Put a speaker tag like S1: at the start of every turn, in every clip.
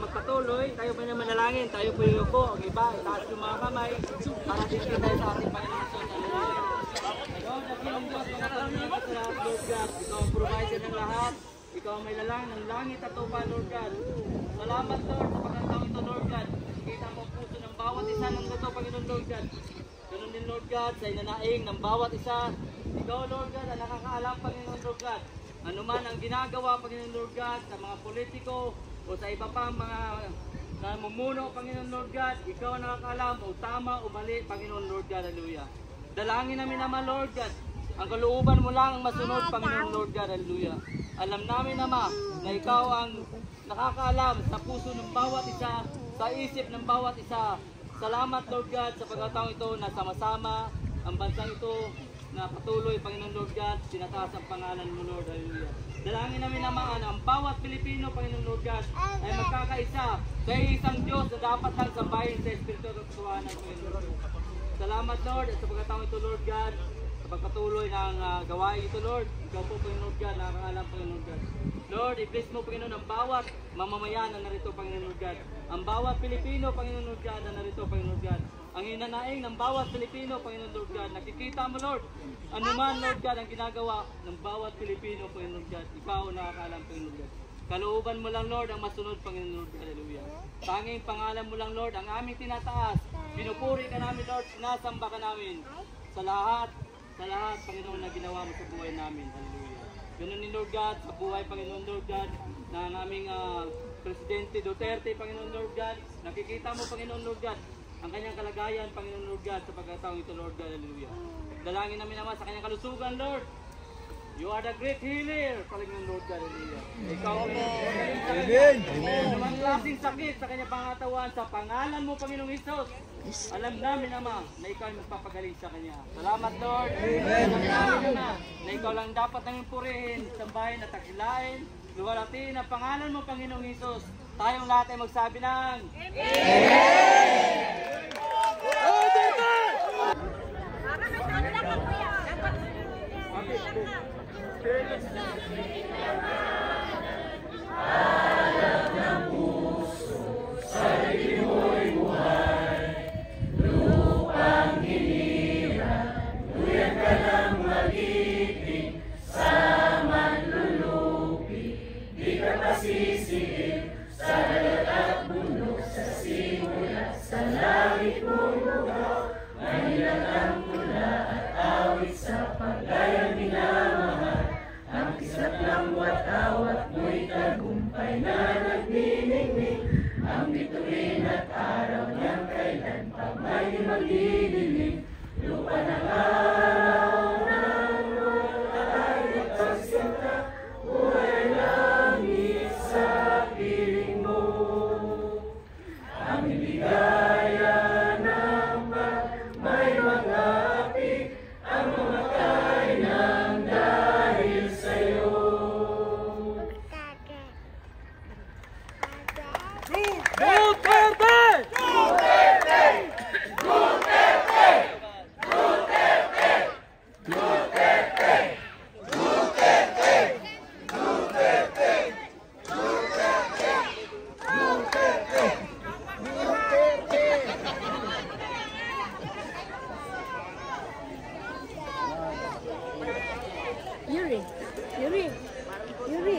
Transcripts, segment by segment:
S1: magpatuloy. Tayo pa na manalangin, tayo po yung upo. Ang iba, itaas yung mga kamay para dito tayo sa ating Panginoon Jesus. Lord, nakilang Diyos, mga salamat sa lahat, Lord God. Ikaw ang provider ng lahat. Ikaw ang may lalang ng langit at lupa, Lord God. Salamat, Lord, sa pagkakataon ito, Lord God. Kita mo ang puso ng bawat isa ng ito, Panginoon, Lord God. Ganun din, Lord God, sa inanaing ng bawat isa. Ikaw, Lord God, ang nakakaalam, Panginoon, Lord God. Ano man ang ginagawa, Panginoon, Lord God, sa mga politiko o sa iba pang mga namumuno, Panginoon, Lord God. Ikaw ang nakakaalam o tama o mali, Panginoon, Lord God. Hallelujah. Dalangin namin naman, Lord God. Ang kalooban mo lang ang masunod, Panginoon, Lord God. Hallelujah. Alam namin naman na ikaw ang nakakaalam sa puso ng bawat isa, sa isip ng bawat isa. Salamat, Lord God, sa pagkataong ito na sama-sama ang bansang ito na patuloy, Panginoon, Lord God, tinataas ang pangalan mo, Lord. Hallelujah. Dalangin namin naman ang bawat Pilipino, Panginoon, Lord God, ay magkakaisa sa isang Diyos na dapat lang sambahin sa Espiritu at Katuwanan, Panginoon, Lord. Salamat, Lord, sa pagkataong ito, Lord God, pagpatuloy ng gawain ito, Lord. Ikaw po, Panginoon God, nakakaalam, Panginoon God. Lord, i-bless mo, Panginoon, ang bawat mamamayan na narito, Panginoon God. Ang bawat Pilipino, Panginoon Lord God, na narito, Panginoon God. Ang hinanaing ng bawat Pilipino, Panginoon Lord God. Nakikita mo, Lord, ano man, Lord God, ang ginagawa ng bawat Pilipino, Panginoon God. Ikaw nakakaalam, Panginoon God. Kalooban mo lang, Lord, ang masunod, Panginoon Lord. Hallelujah. Tanging pangalan mo lang, Lord, ang aming tinataas. Pinupuri ka namin, Lord, sinasamba ka namin sa lahat, Panginoon, na ginawa mo sa buhay namin. Hallelujah. Ganun ni Lord God, sa buhay, Panginoon Lord God, na naming Presidente Duterte, Panginoon Lord God. Nakikita mo, Panginoon Lord God, ang kanyang kalagayan, Panginoon Lord God, sa pagkataong ito, Lord God. Hallelujah. Dalangin namin naman sa kanyang kalusugan, Lord. You are the great healer, Panginoon Lord God. Hallelujah. Ikaw, Amen. Amen. Anumang klaseng sakit sa kanyang pangatawan, sa pangalan mo, Panginoong Hesus. Alam namin naman na ikaw ay magpapagaling sa kanya. Salamat, Lord. Amen. Alam namin na ikaw lang dapat nang purihin, sambahin at tagilain. Luwalatin ang pangalan mo, Panginoong Hesus. Tayong lahat ay magsabi ng Amen!
S2: Alam ng puso, sarili mo'y buhay. Lupang hinirang, luyan ka ng mag-ibig. Sa manlulupi, di ka masisiip. Sa dagat at bundok, sa simula, sa langit mong lugaw. Manilang ang mula at awit sa paggayang minamahal. Ang kisap ng watawat mo'y tagumpay na nagniningning. Ang bituin at araw niyang kailan pa may magdidilim. Lupa ng araw ng ay nagsasinta. Buhay langit sa piling mo. Ang ibigaya ng may mga api. Ang mga kainang dahil sa'yo.
S1: Duterte!
S2: Duterte! Duterte! Duterte! Duterte! Duterte! Duterte! Duterte! Duterte!
S3: Yuri.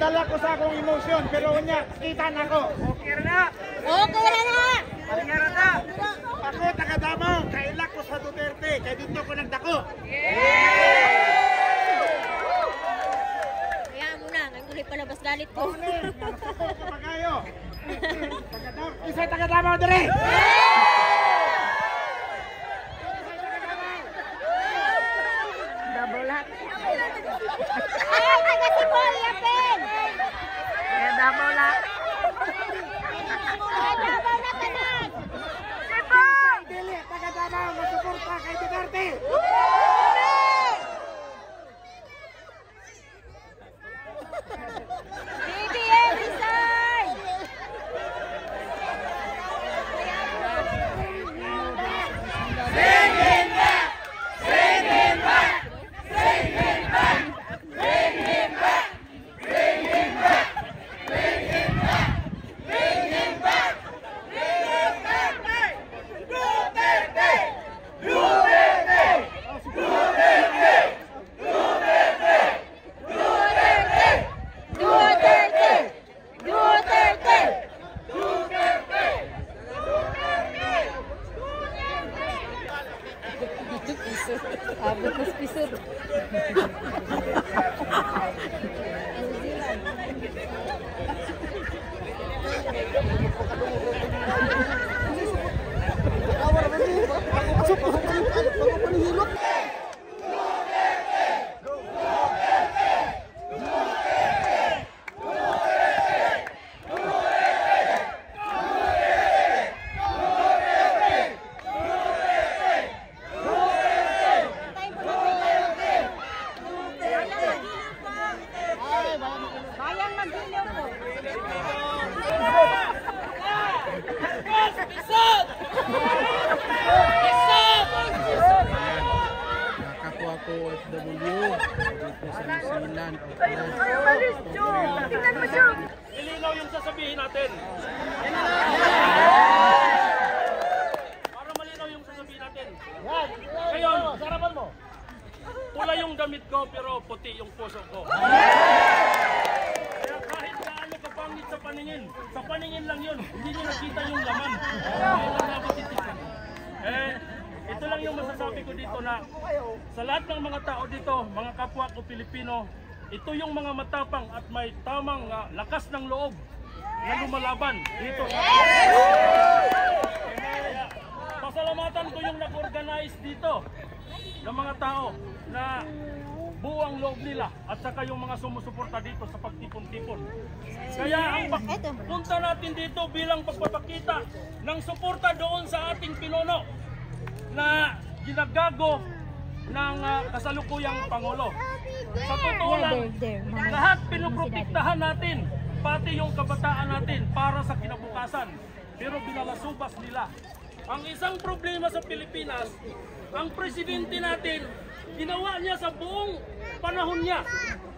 S3: dala ko sa akong emosyon, pero unya, kita na ko. Okay na.
S4: Okay na.
S3: Palingaran na. Ako, taga Davao, kailak ko sa Duterte, kaya dito ko nagdako.
S4: Kaya mo na, ngayon ulit palabas galit ko.
S3: Nasuko ko pa kayo. Isa taga Davao dire.
S4: Double lahat. Ay, taga Sibol, yapin! Kaya double lahat. Ay, double na tanan! Sibol!
S3: Dili, taga Davao, masuporta kay Duterte.
S4: BBM resign! Abot mas pisot. Bayang magdilaw po.
S5: Kapwa ko OFW dito sa New Zealand.
S6: Ilinaw yung sasabihin natin. Para malinaw yung sasabihin natin. Ngayon, sarapan mo. Pula yung damit ko pero puti yung puso ko. Kaya kahit gaano kapangit sa paningin lang yun. Hindi nyo nakita yung laman. Ito lang yung masasabi ko dito na sa lahat ng mga tao dito, mga kapwa ko Pilipino, ito yung mga matapang at may tamang lakas ng loob na lumalaban dito. Kaya, pasalamatan ko yung nag-organize dito ng mga tao na buwang loob nila at saka yung mga sumusuporta dito sa pagtipon-tipon. Kaya ang punta natin dito bilang pagpapakita ng suporta doon sa ating pinuno na ginagago ng kasalukuyang Pangulo. Sa totoo lang, lahat pinuprotektahan natin, pati yung kabataan natin para sa kinabukasan. Pero binalasubas nila. Ang isang problema sa Pilipinas, ang presidente natin, ginawa niya sa buong panahon niya.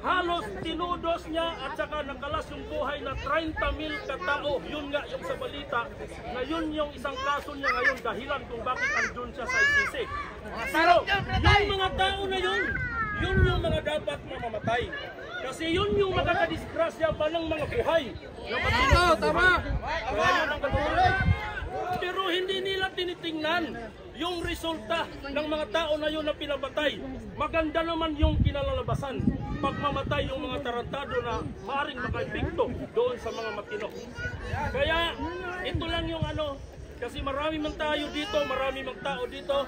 S6: Halos tinudos niya at saka nakalas yung buhay na 30,000 katao. Yun nga yung sa balita na yun yung isang kaso niya ngayon dahilan kung bakit andun siya sa ICC. Pero yung mga tao na yun yung mga dapat mamamatay. Kasi yun yung makakadisgrasya pa ng mga buhay.
S5: Tama!
S6: Pero hindi nila tinitingnan yung resulta ng mga tao na yun na pinabatay. Maganda naman yung kinalalabasan pagmamatay yung mga tarantado na maaaring makaepekto doon sa mga matino. Kaya ito lang yung kasi marami man tayo dito, marami mang tao dito.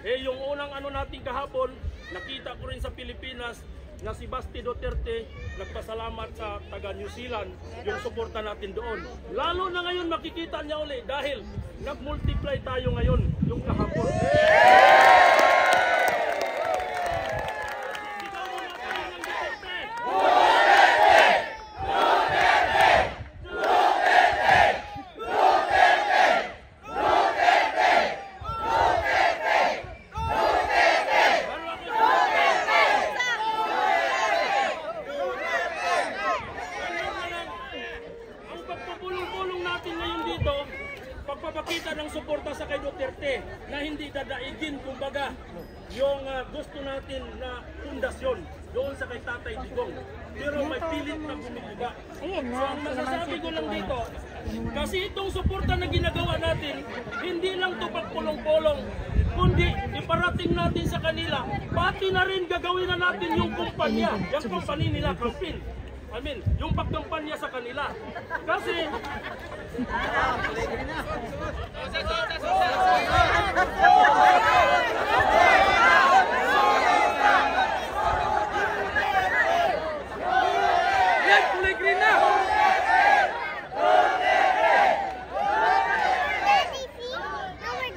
S6: Yung unang natin kahapon, nakita ko rin sa Pilipinas na si Basti Duterte nagpasalamat sa taga New Zealand yung suporta natin doon. Lalo na ngayon makikita niya uli dahil nag-multiply tayo ngayon yung kahapon. Pagpapakita ng suporta sa kay Duterte na hindi dadaigin yung gusto natin na pundasyon doon sa kay Tatay Digong. Pero may pilit na bumibiga. So ang masasabi ko lang dito, kasi itong suporta na ginagawa natin, hindi lang ito pagpulong-pulong, kundi iparating natin sa kanila, pati na rin gagawin na natin yung kumpanya, yung kumpanya nila, Campin. I mean, yung pagkampanya sa kanila. Kasi yan, kulay green na!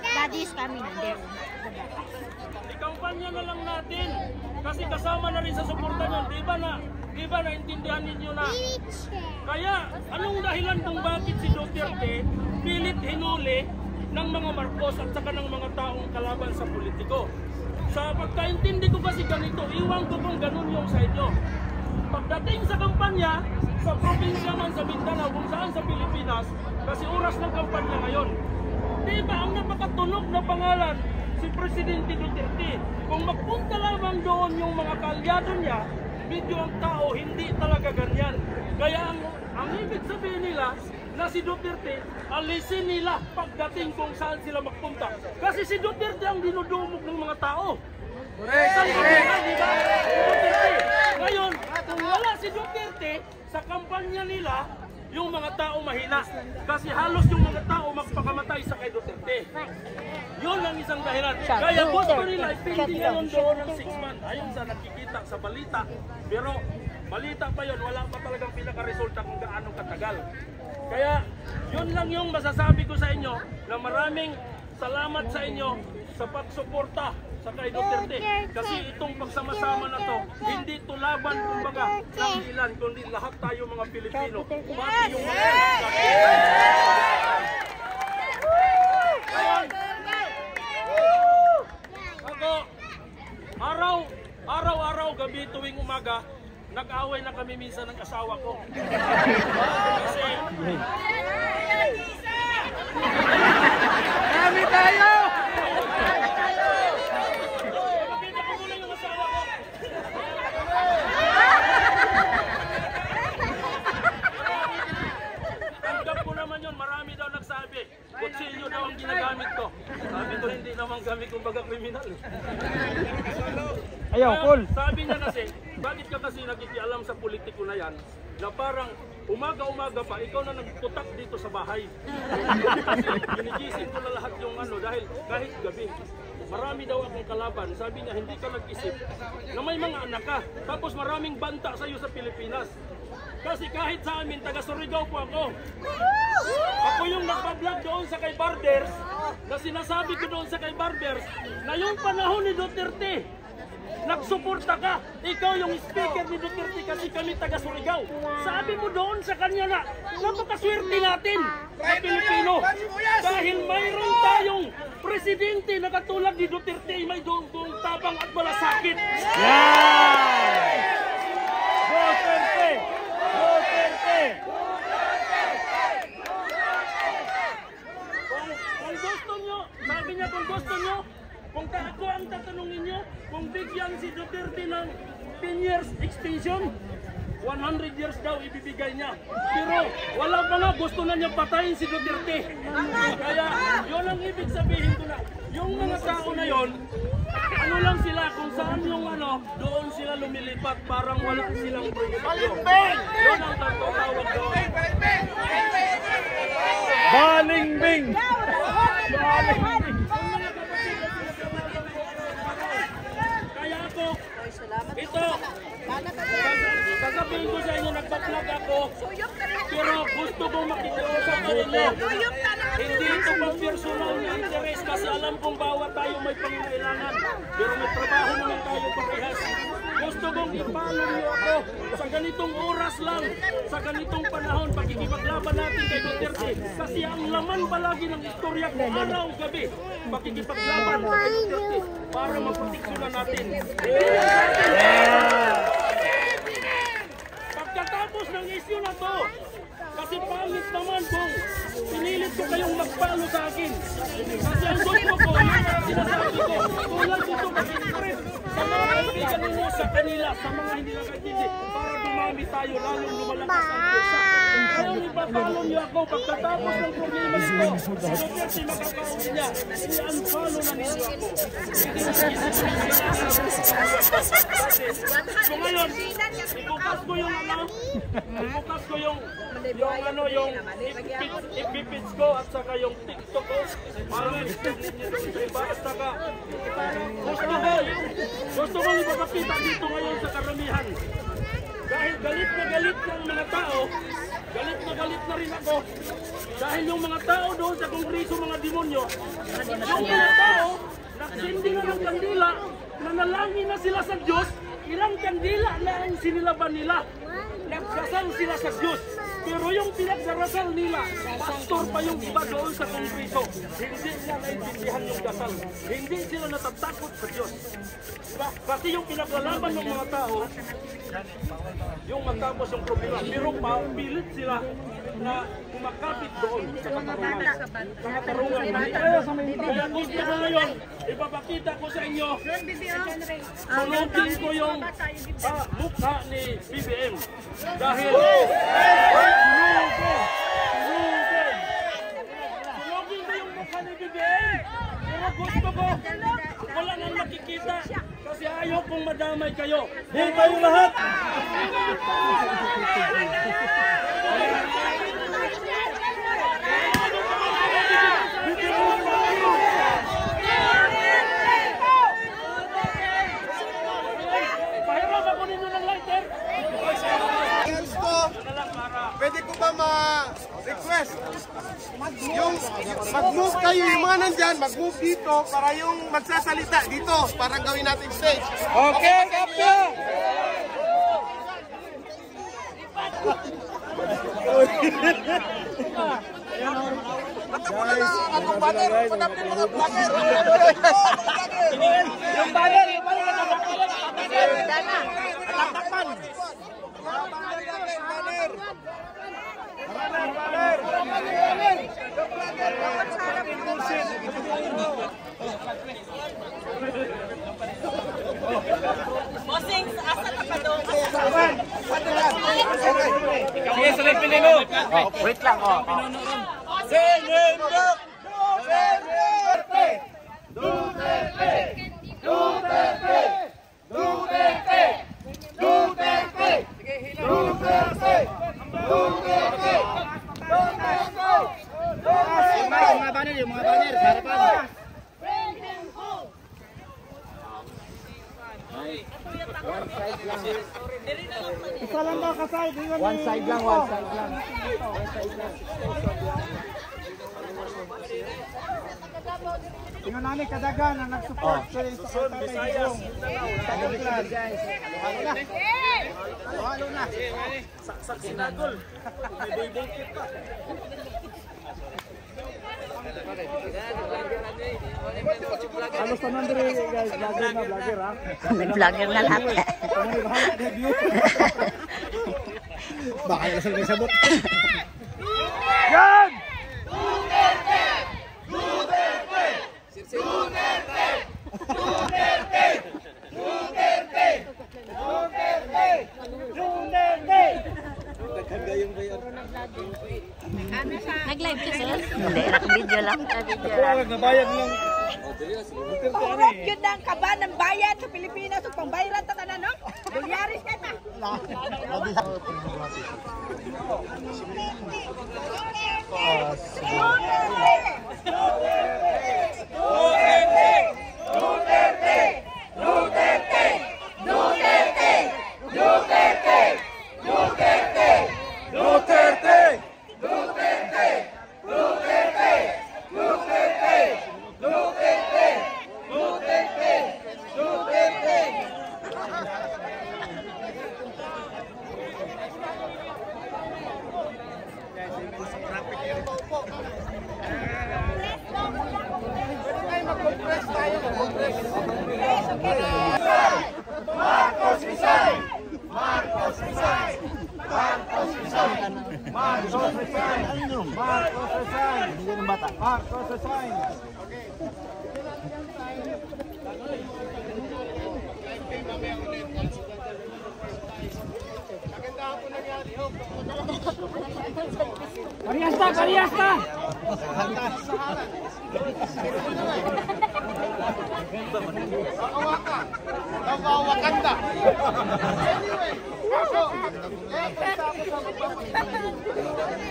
S4: Daddy is coming there.
S6: Ikampanya na lang natin. Kasi kasama na rin sa suporta nyo. Di ba naintindihan ninyo na? Kaya, anong dahilan kung bakit si Duterte pilit hinuli ng mga Marcos at saka ng mga taong kalaban sa politiko? Sa pagkaintindi ko kasi ganito, iwan ko kung ganun yung sa inyo. Pagdating sa kampanya, sa probinsya man sa Mindanao, kung saan sa Pilipinas, kasi oras ng kampanya ngayon. Diba ang napakatunog na pangalan si Presidente Duterte? Kung magpunta lamang doon yung mga kalyado niya, medyo ang tao hindi talaga ganyan. Kaya ang ibig sabihin nila na si Duterte, alisin nila pagdating kung saan sila magpunta. Kasi si Duterte ang dinudumog ng mga tao. Diba? Ngayon, kung wala si Duterte, sa kampanya nila, yung mga tao mahina. Kasi halos yung mga tao magpakamatay sa kay Duterte. Yun ang isang dahilan. Kaya gusto nila ipindi ngayon doon ng 6 months. Ayun sa nakikita sa balita. Pero balita pa yun, wala pa talagang pinaka-resulta kung gaano katagal. Kaya yun lang yung masasabi ko sa inyo na maraming salamat sa inyo sa pagsuporta sa kay Duterte. Kasi itong pagsama-sama na to, hindi to laban kumbaga ng ilan, kundi lahat tayo mga Pilipino. Pati yung mga ako, araw-araw, gabi, tuwing umaga, nag-away na kami minsan ng asawa ko. Kasi
S3: Kami tayo!
S6: makita ko muna yung asawa ko. Tanggap ko naman yun, marami daw nagsabi. Kutsilyo daw ang ginagamit ko. Sabi ko hindi naman kami kumbaga kriminal.
S3: Ayaw, cool.
S6: Sabi niya kasi, bakit ka kasi nakikialam sa politiko na yan, na parang umaga-umaga pa, ikaw na nagtutak dito sa bahay. Kasi ginigising ko na lahat yung dahil kahit gabi, marami daw akong kalaban. Sabi niya, hindi ka nag-isip na may mga anak ka, tapos maraming banta sa iyo sa Pilipinas. Kasi kahit sa amin, taga Surigao po ako. Ako yung nagpa-vlog doon sa kay Barbers, na sinasabi ko doon sa kay Barbers, na yung panahon ni Duterte, nagsuporta ka. Ikaw yung speaker ni Duterte kasi kami taga Surigao. Sabi mo doon sa kanya na napakaswerte natin sa Pilipino. Dahil mayroon tayong presidente na katulad ni Duterte, may doong tabang at malasakit.
S3: Duterte! Duterte!
S6: Kung gusto nyo, sabi niya kung gusto nyo, kung ako ang tatanungin nyo, kung bigyan si Duterte ng 10 years extension, 100 years daw ibibigay niya. Pero wala pa nga, gusto na niya patayin si Duterte. Kaya yun ang ibig sabihin ko na, yung mga tao na yon, ano lang sila, kung saan yung doon sila lumilipat, parang wala silang prinsipyo. Yun ang tatawag doon.
S3: Balingbing!
S6: Kaya ako, ito, sasabihin ko sa inyo, nagpa-vlog ako, pero gusto kong makikiusap sa inyo. Hindi ito pang personal na interest kasi alam kong bawat tayo may pangangailangan. Pero may trabaho naman tayo parehas. Gusto kong ipalo niyo ako sa ganitong oras lang, sa ganitong panahon, pakikipaglaban natin kay Duterte. Kasi ang laman palagi ng istorya ko araw-gabi, pakikipaglaban kay Duterte para maproteksyonan natin. Pagkatapos ng isyu na to, Kasi pangit naman kung pinilit ko kayong magpalo sa akin. Kasi ang gusto ko, yung sinasabi ko, tulad dito mag-express sa mga kaibigan ninyo sa kanila, sa mga hindi nakaintindi, para dumami tayo, lalong lumalakas ang pwersa. Kaya ipapalo niyo ako pagkatapos ng problema nito. Kasi makakaon niya, i-unfollow na ninyo ako. So ngayon, ibukas ko yung ipipits ko at saka yung TikTok ko para i-step ninyo sa iba at saka gusto ko ipapakita dito ngayon sa karamihan dahil galit ng mga tao, galit na rin ako dahil yung mga tao doon sa kongreso, mga demonyo, yung mga tao nagsindi na ng kandila, nanalangin na sila sa Diyos, ilang kandila na ang sinilaban nila. Nagdasal sila sa Diyos. Pero yung pinagdarasal nila, pastor pa yung iba doon sa kongreso. Hindi sila naintindihan yung dasal. Hindi sila natatakot sa Diyos. Kasi yung pinaglalaban ng mga tao, yung matapos yung problema. Pero pilit sila na kumakapit doon sa katarungan. Sa katarungan. Kaya gusto ko ngayon, ipapakita ko sa inyo, sunodin ko yung mukha ni BBM. Dahil sunodin ko yung mukha ni BBM. Pero gusto ko, wala nang makikita. Kasi ayaw kong madamay kayo. Hindi kayo lahat.
S3: Pwede ko ba ma-request? Yung mag-move kayo, yung mga nandyan, mag-move dito para yung magsasalita dito, para gawin natin stage.
S1: Okay, Kapya! Yung banner!
S4: Bossing, asa ka pa doon?
S1: Sige, sunod pinino. Wait lang, Senendok! Duterte! Duterte! Duterte! Duterte! Duterte! Duterte! Duterte! Mga banner, yung mga banner, sa harapan.
S3: Isa lang daw kasay.
S1: One side lang.
S3: Tingnan namin kadagan na nag-support sa Tatay Digong. Halo na.
S6: Saksak sinagol. May boy-boy pa.
S3: Halo sa nandre guys, vlogger ha.
S4: Nag-vlogger na lahat.
S3: Baka yung lasal may sabot.
S1: Yan!
S4: Nag-live ka, sir? Hindi, naka-video lang.
S1: Nabayag lang.
S4: Kurot yun ang kaba ng bayan sa Pilipinas. Kung pangbayaran ta na, no? Bulyaris ka na.
S3: Marcos
S5: Cross the sign.
S1: Parehas na!
S3: Wakanda. Anyway, so, kita ako sa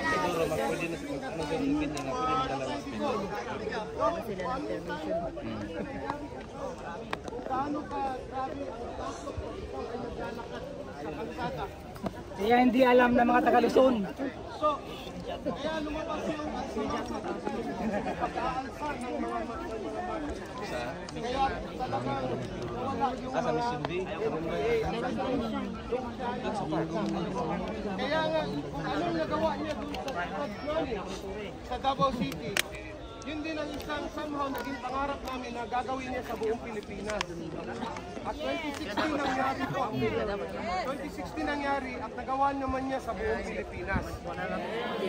S5: Siguro pwede na magpinigin na pwede na
S3: paano ka grabe sa kalsada.
S1: Kaya hindi alam ng mga taga Luzon.
S3: So, kaya lumabas yung pag-aalsa ng mga kaya talagang wala yung
S5: sa Mission B.
S3: kaya nga, kung anong nagawa niya dun sa sa Davao City, yun din ang isang somehow naging pangarap namin na gagawin niya sa buong Pilipinas. At 2016 nangyari po. 2016 nangyari at nagawa naman niya sa buong Pilipinas.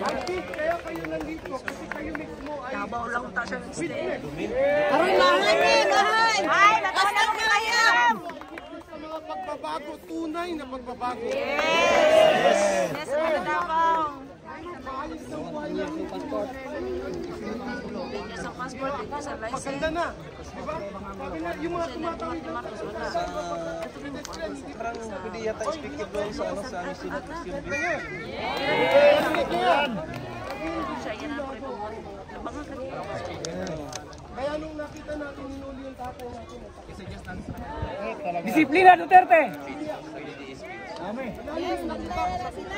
S3: Auntie, kaya kayo nandito kasi kayo mismo ay witness.
S4: Aroy lahat eh, lahat! Ay, natawag na kayo!
S3: Sa mga pagbabago, tunay na pagbabago.
S4: Yes, mga Davao!
S3: Maayos ng buhay namin.
S4: Sa passport, sa license.
S3: Maganda na. Diba? Sabi na, yung mga tumatawid na
S5: Parang hindi yata expected doon sa ano sa Mission B.
S3: kaya nung nakita natin ninuli yung tapo natin.
S1: Disiplina, Duterte!
S4: Yes, magdala sila.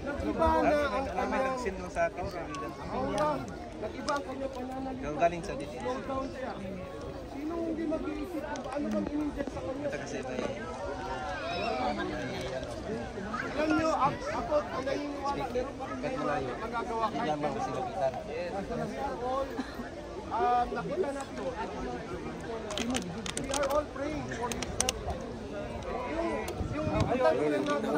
S3: Nag-iba na ang
S5: Nagsin mo sa akin sa vida.
S3: aura. Nag-iba ang kanyang pananalita.
S5: Galing sa dito.
S3: Slow down siya. Sino hindi mag-iisip kung ano bang in-inject sa kanya?
S5: Ito kasi may
S3: Alam nyo, ako, naniniwala, meron pa rin ngayon na magagawa kahit
S5: lamang sinabitan.
S3: nakita natin, we are all praying for his health. Yung tanong natin,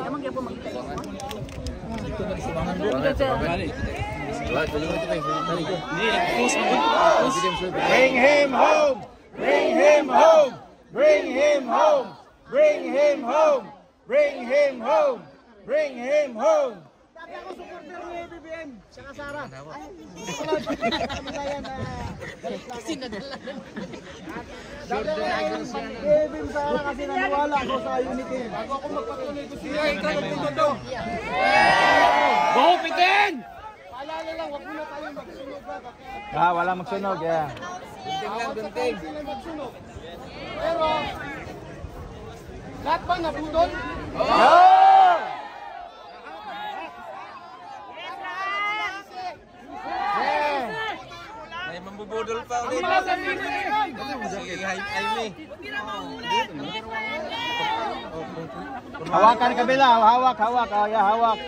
S5: Bring him home! Bring him home! Bring him home! Bring him home! Bring him home! Bring him home!
S3: Dati ako supporter ni BBM, saka Sara. BBM Sara kasi naniwala ako sa unity. Bago ako magpatuloy ko siya, ikaw nagtutundo.
S1: Go, Pitin!
S3: Paalala lang, wag muna tayo magsunog ba?
S5: Wala magsunog, yeah.
S3: Gunting sila magsunog. Pero, lahat ba nabudol?
S5: May mambubudol pa ulit. Sige, Jaime. Hawakan kabila, hawak. Ya, hawak.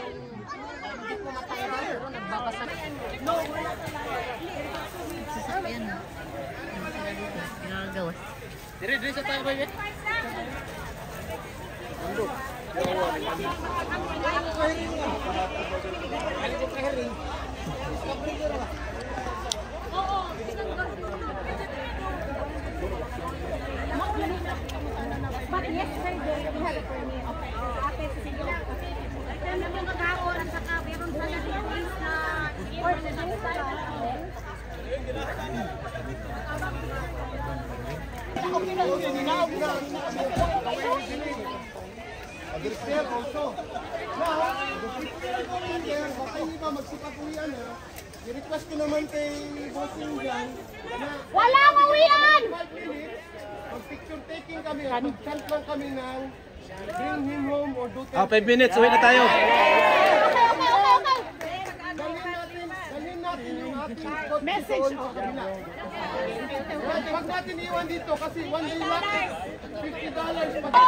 S1: Dire sa tayo, baby.
S7: But yesterday, we had a permit. Ate, sige lang. Kaya naman mag-aon at saka meron sa nag-release na order na
S3: There also. Now, hindi ba magsipag-uwian ha? I-request ko naman kay Bossing dyan na
S7: walang uwian!
S3: 5 minutes, mag-picture taking kami, mag-chant lang kami ng bring him home or do
S5: 5 minutes, uwi na tayo.
S7: Okay.
S3: Dalhin natin yung ating message sa kabila. Huwag natin iwan dito kasi one day lang, $50 pa.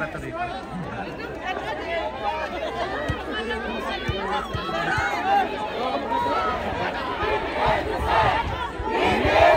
S8: pala ito dito.
S2: Bring him